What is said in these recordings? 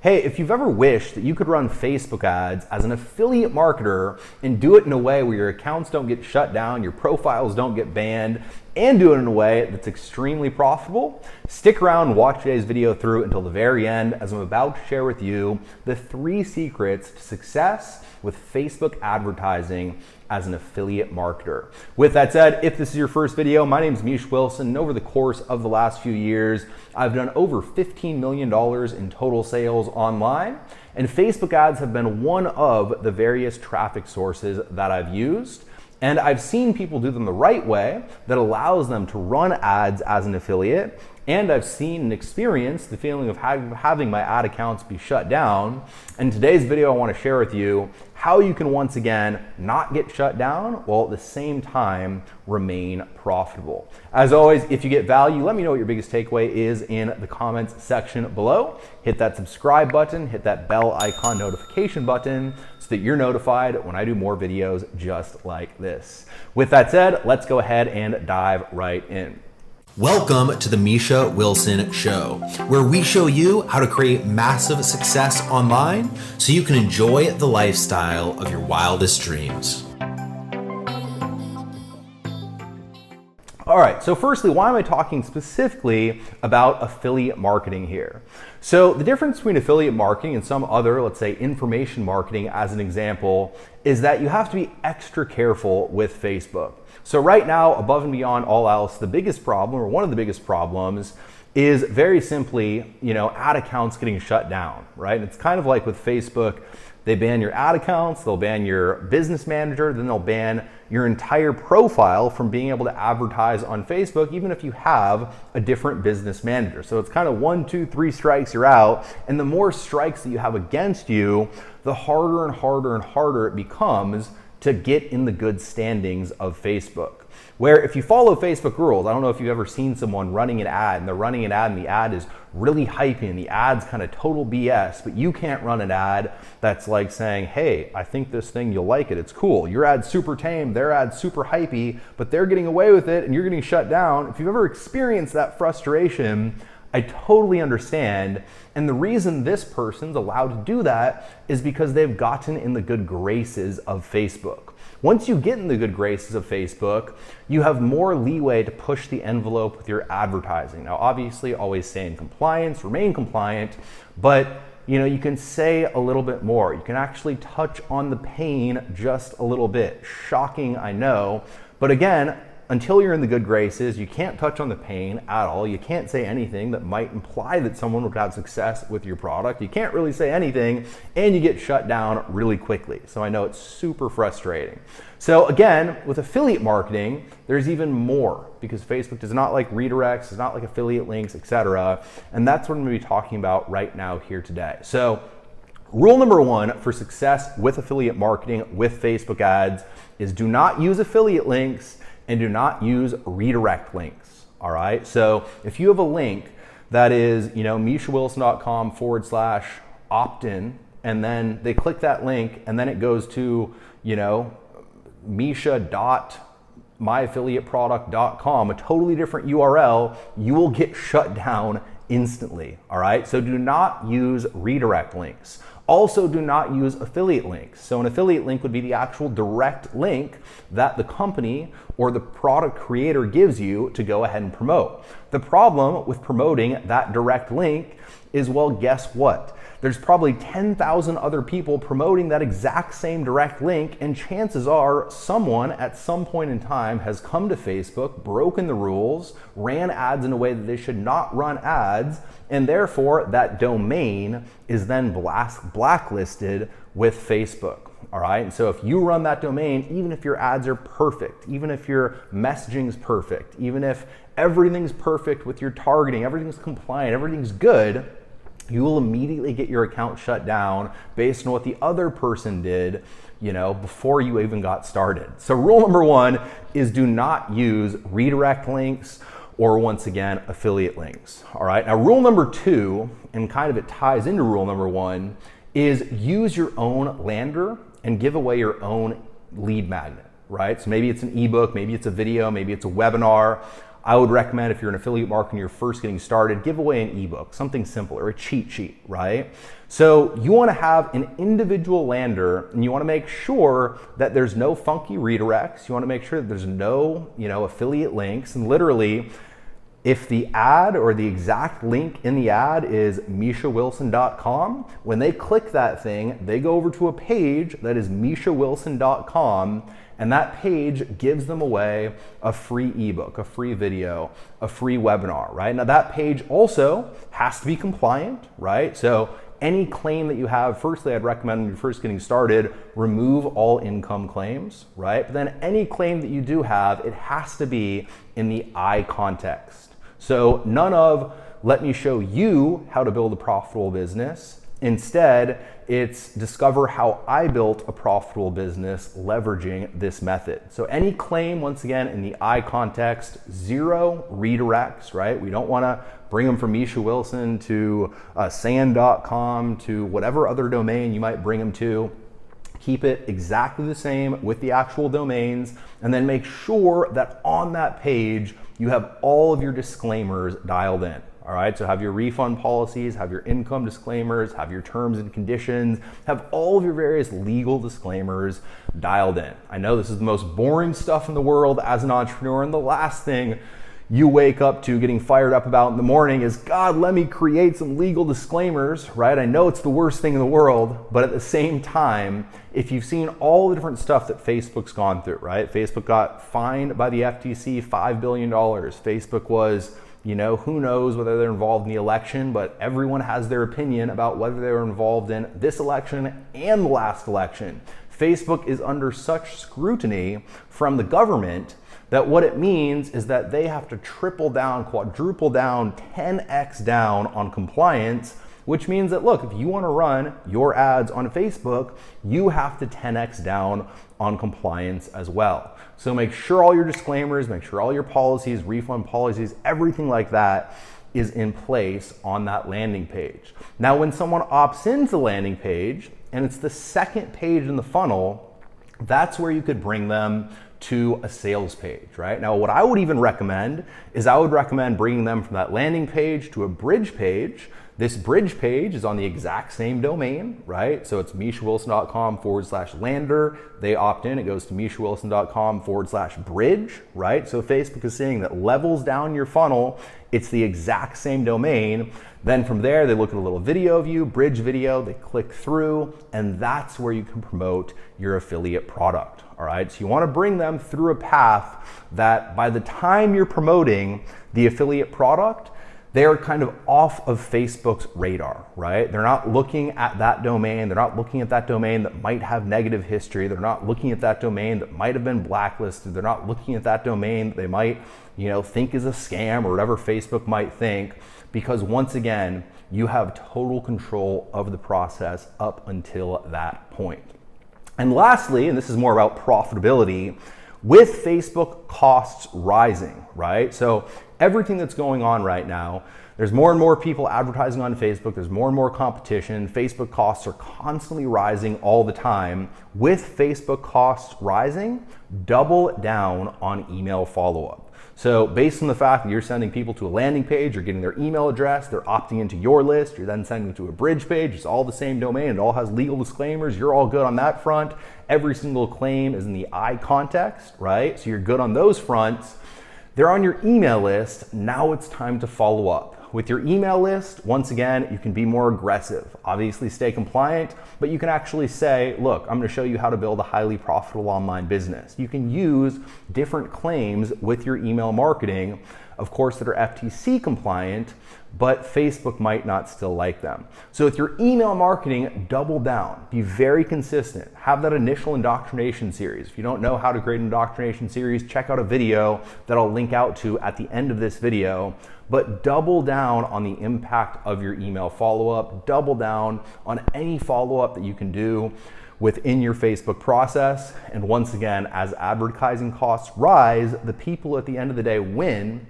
Hey, if you've ever wished that you could run Facebook ads as an affiliate marketer and do it in a way where your accounts don't get shut down, your profiles don't get banned, and do it in a way that's extremely profitable, stick around and watch today's video through until the very end, as I'm about to share with you the 3 secrets to success with Facebook advertising as an affiliate marketer. With that said, if this is your first video, my name is Misha Wilson, and over the course of the last few years, I've done over $15 million in total sales online, and Facebook ads have been one of the various traffic sources that I've used. And I've seen people do them the right way that allows them to run ads as an affiliate. And I've seen and experienced the feeling of having my ad accounts be shut down. In today's video, I want to share with you how you can once again not get shut down while at the same time remain profitable. As always, if you get value, let me know what your biggest takeaway is in the comments section below. Hit that subscribe button, hit that bell icon notification button so that you're notified when I do more videos just like this. With that said, let's go ahead and dive right in. Welcome to the Misha Wilson Show, where we show you how to create massive success online so you can enjoy the lifestyle of your wildest dreams. All right, so firstly, why am I talking specifically about affiliate marketing here? So the difference between affiliate marketing and some other, let's say, information marketing as an example, is that you have to be extra careful with Facebook. So right now, above and beyond all else, the biggest problem, or one of the biggest problems, is very simply, ad accounts getting shut down, right? It's kind of like with Facebook, they ban your ad accounts, they'll ban your business manager, then they'll ban your entire profile from being able to advertise on Facebook, even if you have a different business manager. So it's kind of 1, 2, 3 strikes, you're out. And the more strikes that you have against you, the harder and harder and harder it becomes to get in the good standings of Facebook. Where if you follow Facebook rules, I don't know if you've ever seen someone running an ad and they're running an ad and the ad is really hyping and the ad's kind of total BS, but you can't run an ad that's like saying, hey, I think this thing, you'll like it, it's cool. Your ad's super tame, their ad's super hypey, but they're getting away with it and you're getting shut down. If you've ever experienced that frustration, I totally understand. And the reason this person's allowed to do that is because they've gotten in the good graces of Facebook. Once you get in the good graces of Facebook, you have more leeway to push the envelope with your advertising. Now, obviously, always stay in compliance, remain compliant, but you can say a little bit more. You can actually touch on the pain just a little bit. Shocking, I know, but again, until you're in the good graces, you can't touch on the pain at all. You can't say anything that might imply that someone would have success with your product. You can't really say anything, and you get shut down really quickly. So I know it's super frustrating. So again, with affiliate marketing, there's even more because Facebook does not like redirects, does not like affiliate links, etc. And that's what I'm going to be talking about right now here today. So rule number 1 for success with affiliate marketing with Facebook ads is do not use affiliate links and do not use redirect links, all right? So if you have a link that is, mishawilson.com/opt-in, and then they click that link and then it goes to, misha.myaffiliateproduct.com, a totally different URL, you will get shut down instantly, all right? So do not use redirect links. Also, do not use affiliate links. So an affiliate link would be the actual direct link that the company or the product creator gives you to go ahead and promote. The problem with promoting that direct link is, well, guess what? There's probably 10,000 other people promoting that exact same direct link, and chances are someone at some point in time has come to Facebook, broken the rules, ran ads in a way that they should not run ads, and therefore that domain is then blacklisted with Facebook. All right, and so if you run that domain, even if your ads are perfect, even if your messaging's perfect, even if everything's perfect with your targeting, everything's compliant, everything's good, you will immediately get your account shut down based on what the other person did, before you even got started. So rule number 1 is do not use redirect links or, once again, affiliate links. All right, now rule number 2, and kind of it ties into rule number 1, is use your own lander and give away your own lead magnet, right? So maybe it's an ebook, maybe it's a video, maybe it's a webinar. I would recommend, if you're an affiliate marketer and you're first getting started, give away an ebook, something simple, or a cheat sheet, right? So you want to have an individual lander, and you want to make sure that there's no funky redirects. You want to make sure that there's no, affiliate links. And literally, if the ad or the exact link in the ad is MishaWilson.com, when they click that thing, they go over to a page that is MishaWilson.com, and that page gives them away a free ebook, a free video, a free webinar, right? Now that page also has to be compliant, right? So any claim that you have, firstly, I'd recommend when you're first getting started, remove all income claims, right? But then any claim that you do have, it has to be in the I context. So none of, let me show you how to build a profitable business. Instead, it's discover how I built a profitable business leveraging this method. So any claim, once again, in the I context, 0 redirects, right? We don't want to bring them from Misha Wilson to sand.com to whatever other domain you might bring them to. Keep it exactly the same with the actual domains, and then make sure that on that page you have all of your disclaimers dialed in. All right, so have your refund policies, have your income disclaimers, have your terms and conditions, have all of your various legal disclaimers dialed in. I know this is the most boring stuff in the world as an entrepreneur, and the last thing you wake up to getting fired up about in the morning is, God, let me create some legal disclaimers, right? I know it's the worst thing in the world, but at the same time, if you've seen all the different stuff that Facebook's gone through, right? Facebook got fined by the FTC $5 billion. Facebook was, who knows whether they're involved in the election, but everyone has their opinion about whether they were involved in this election and the last election. Facebook is under such scrutiny from the government that what it means is that they have to triple down, quadruple down, 10x down on compliance, which means that, look, if you want to run your ads on Facebook, you have to 10x down on compliance as well. So make sure all your disclaimers, make sure all your policies, refund policies, everything like that is in place on that landing page. Now, when someone opts into the landing page, and it's the second page in the funnel, that's where you could bring them to a sales page, right? Now, what I would even recommend is I would recommend bringing them from that landing page to a bridge page. This bridge page is on the exact same domain, right? So it's MishaWilson.com/lander. They opt in, it goes to MishaWilson.com/bridge, right? So Facebook is saying that levels down your funnel, it's the exact same domain. Then from there, they look at a little video of you, bridge video, they click through, and that's where you can promote your affiliate product, all right? So you wanna bring them through a path that by the time you're promoting the affiliate product, they are kind of off of Facebook's radar, right? They're not looking at that domain. They're not looking at that domain that might have negative history. They're not looking at that domain that might have been blacklisted. They're not looking at that domain that they might, think is a scam or whatever Facebook might think, because once again, you have total control of the process up until that point. And lastly, and this is more about profitability, with Facebook costs rising, right? So everything that's going on right now, there's more and more people advertising on Facebook, there's more and more competition, Facebook costs are constantly rising all the time. With Facebook costs rising, double down on email follow-up. So based on the fact that you're sending people to a landing page, you're getting their email address, they're opting into your list, you're then sending them to a bridge page, it's all the same domain, it all has legal disclaimers, you're all good on that front. Every single claim is in the I context, right? So you're good on those fronts. They're on your email list, now it's time to follow up. With your email list, once again, you can be more aggressive. Obviously stay compliant, but you can actually say, look, I'm gonna show you how to build a highly profitable online business. You can use different claims with your email marketing, of course, that are FTC compliant, but Facebook might not still like them. So with your email marketing, double down, be very consistent. Have that initial indoctrination series. If you don't know how to create an indoctrination series, check out a video that I'll link out to at the end of this video. But double down on the impact of your email follow-up, double down on any follow-up that you can do within your Facebook process. And once again, as advertising costs rise, the people at the end of the day win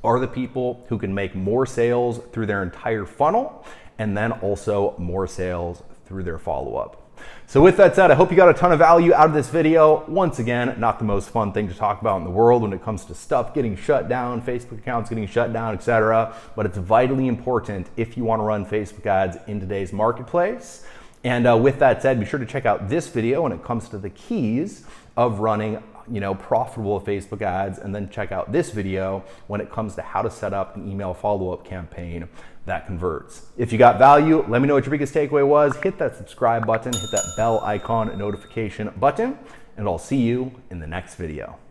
are the people who can make more sales through their entire funnel and then also more sales through their follow-up. So with that said, I hope you got a ton of value out of this video. Once again, not the most fun thing to talk about in the world when it comes to stuff getting shut down, Facebook accounts getting shut down, etc. But it's vitally important if you want to run Facebook ads in today's marketplace. And with that said, be sure to check out this video when it comes to the keys of running profitable Facebook ads, and then check out this video when it comes to how to set up an email follow-up campaign that converts. If you got value, let me know what your biggest takeaway was. Hit that subscribe button, hit that bell icon notification button, and I'll see you in the next video.